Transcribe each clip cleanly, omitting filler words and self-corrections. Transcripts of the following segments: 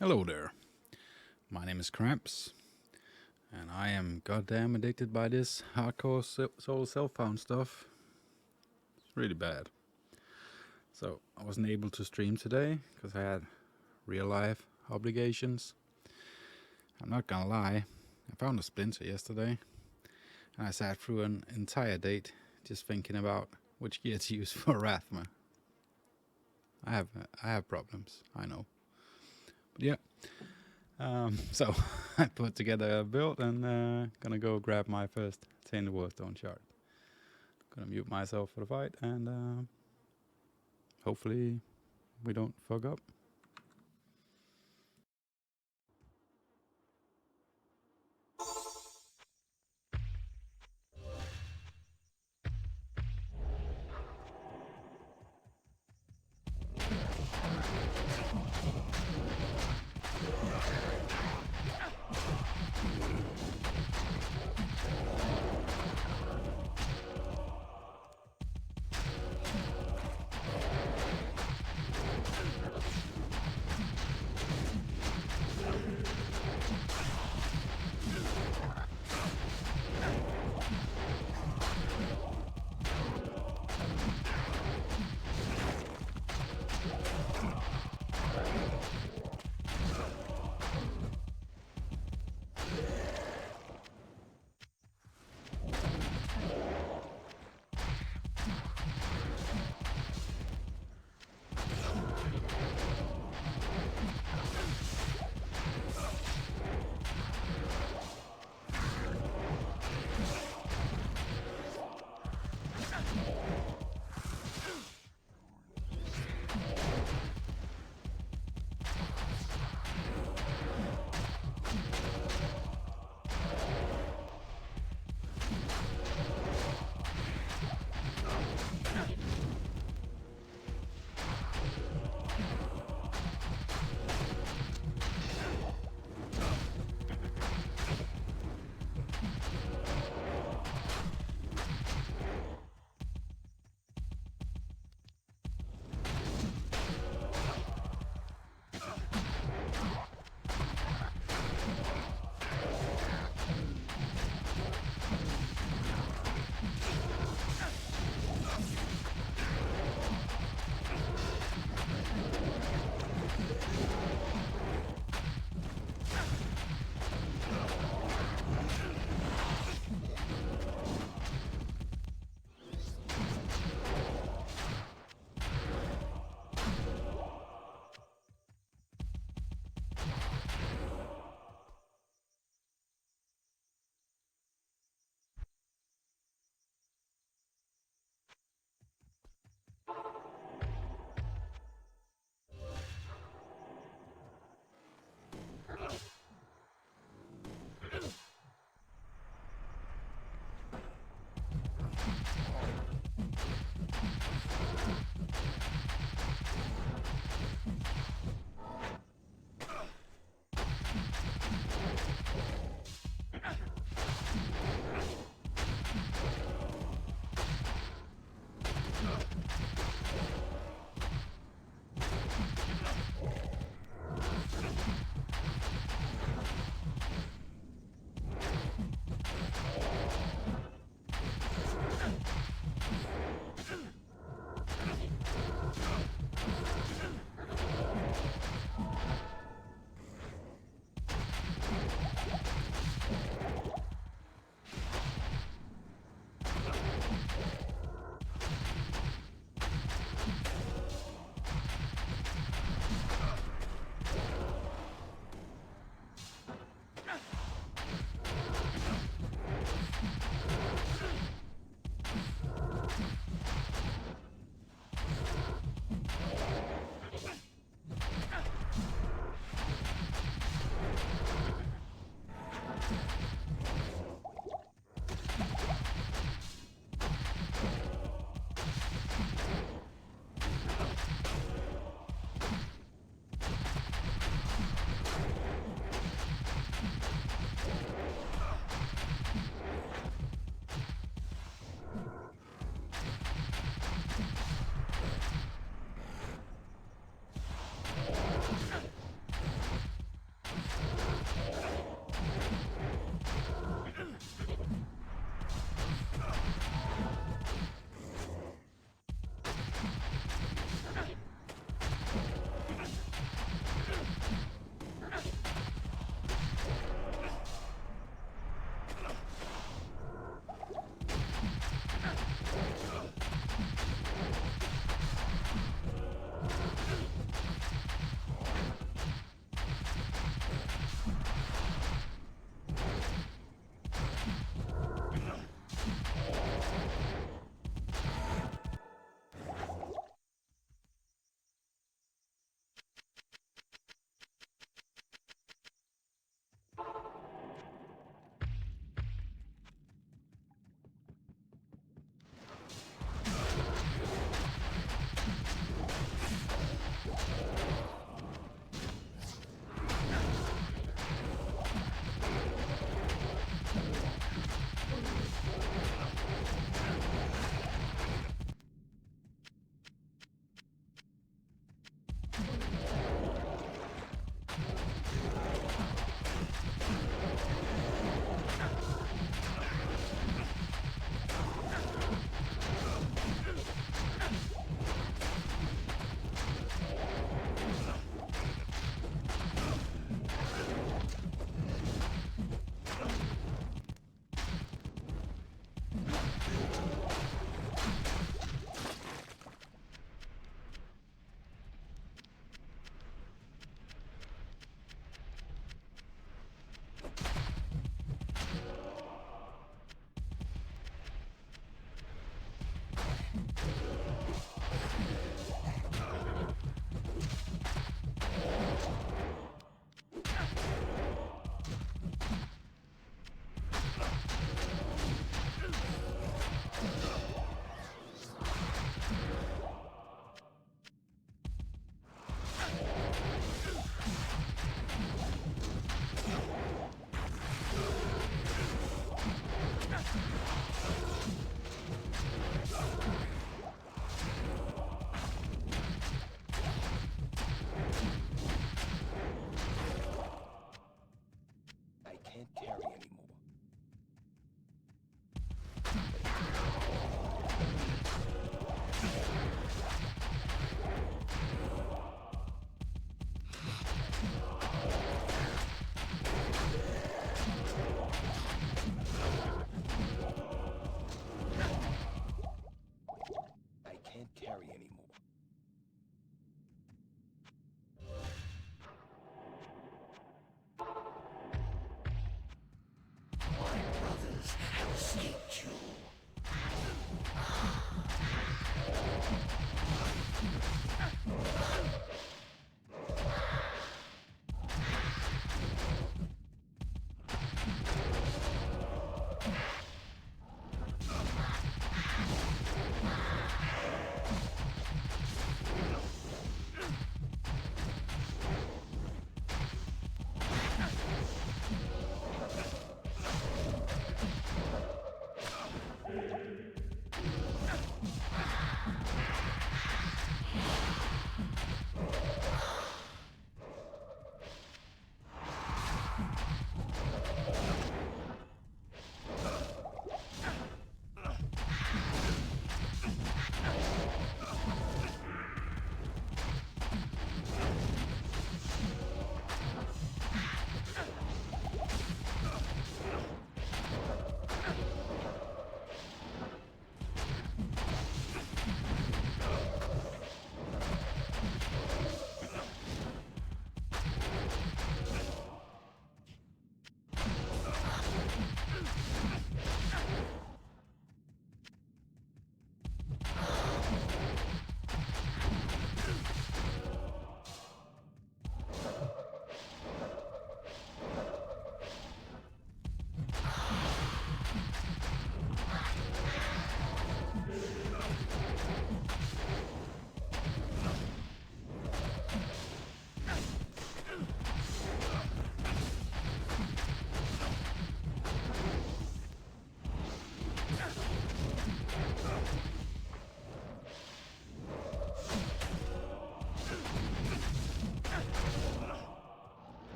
Hello there. My name is Cramps, and I am goddamn addicted by this hardcore soul self-found stuff. It's really bad. So I wasn't able to stream today because I had real life obligations. I'm not gonna lie, I found a splinter yesterday, and I sat through an entire date just thinking about which gear to use for Rathma. I have problems, I know. But yeah. So I put together a build and gonna go grab my first Tainted Warstone shard. Gonna mute myself for the fight and hopefully we don't fuck up.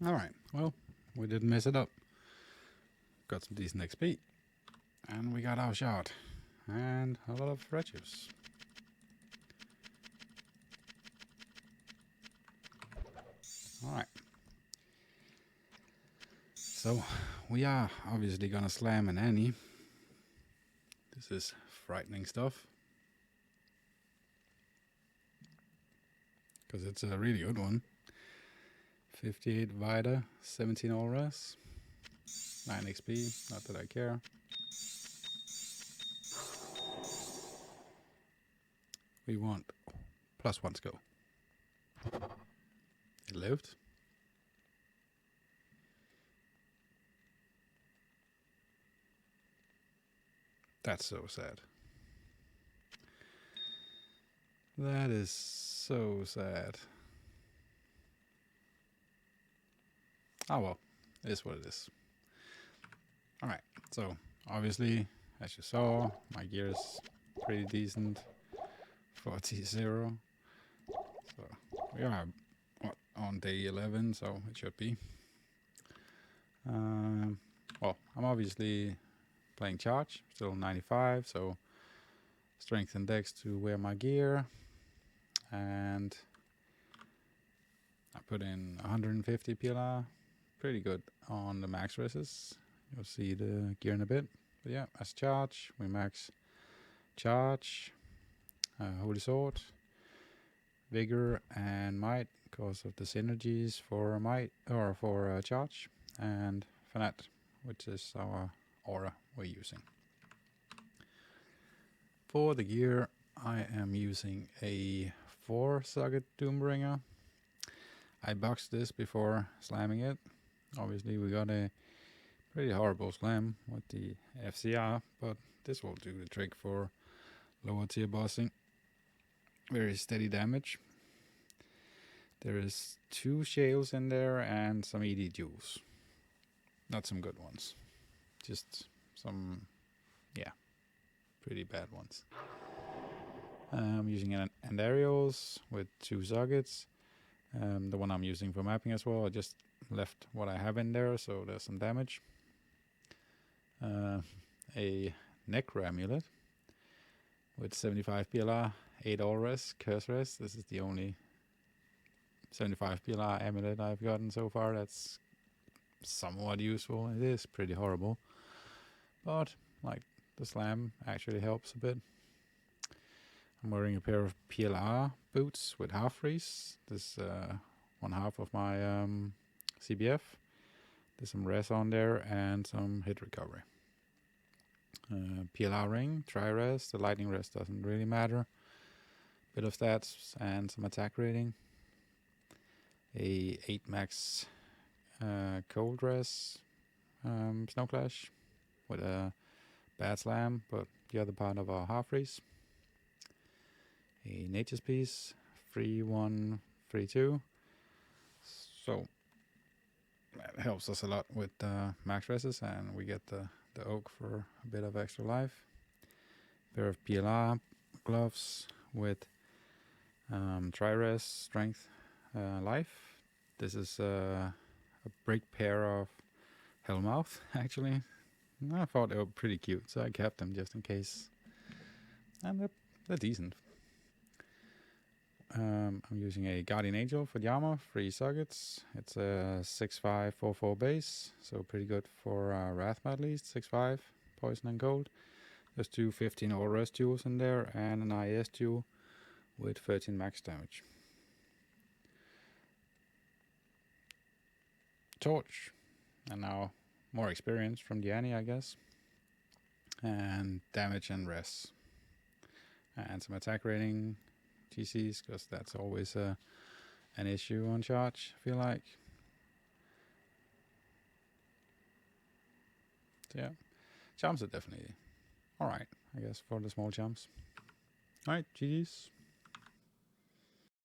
Alright, well, we didn't mess it up. Got some decent XP. And we got our shot. And a lot of red juice. Alright. So, we are obviously gonna slam an anni. This is frightening stuff. Because it's a really good one. 58 Vita, 17 all res, 9 XP, not that I care. We want +1 skill. It lived. That's so sad. That is so sad. Oh well, it is what it is. Alright, so obviously, as you saw, my gear is pretty decent for T0. So we are on day 11, so it should be. Well, I'm obviously playing charge, still 95, so strength and dex to wear my gear. And I put in 150 PLR, pretty good on the max reses. You'll see the gear in a bit. But yeah, as charge, we max charge, holy sword, vigor, and might because of the synergies for might or for charge, and Fanat, which is our aura we're using. For the gear, I am using a 4-socket Doombringer. I boxed this before slamming it. Obviously we got a pretty horrible slam with the FCR, but this will do the trick for lower tier bossing. Very steady damage. There is 2 shales in there and some ED jewels. Not some good ones. Just some, yeah, pretty bad ones. I'm using an Andarios with 2 sockets. The one I'm using for mapping as well. I just left what I have in there, so there's some damage. A Necro amulet with 75 PLR, 8 all res, curse res. This is the only 75 PLR amulet I've gotten so far that's somewhat useful. It is pretty horrible, but like the slam actually helps a bit. I'm wearing a pair of PLR boots with half freeze. This one half of my CBF. There's some res on there and some hit recovery. PLR ring, tri-res. The lightning res doesn't really matter. Bit of stats and some attack rating. A 8 max cold res snow clash with a bad slam, but the other part of our half freeze. A nature's piece, free 1, free 2. So that helps us a lot with max reses, and we get the oak for a bit of extra life. Pair of PLR gloves with tri-res strength life. This is a break pair of Hellmouth, actually. I thought they were pretty cute, so I kept them just in case. And they're decent. I'm using a Guardian Angel for the armor, 3 sockets. It's a 6.5/4/4 base, so pretty good for Rathma at least, 6.5, poison and cold. There's 2 15 all res jewels in there and an IS jewel with 13 max damage. Torch, and now more experience from the anni, I guess. And damage and res. And some attack rating. TCs, because that's always an issue on charge, I feel like. So yeah, jumps are definitely alright, I guess, for the small jumps. Alright, GG's.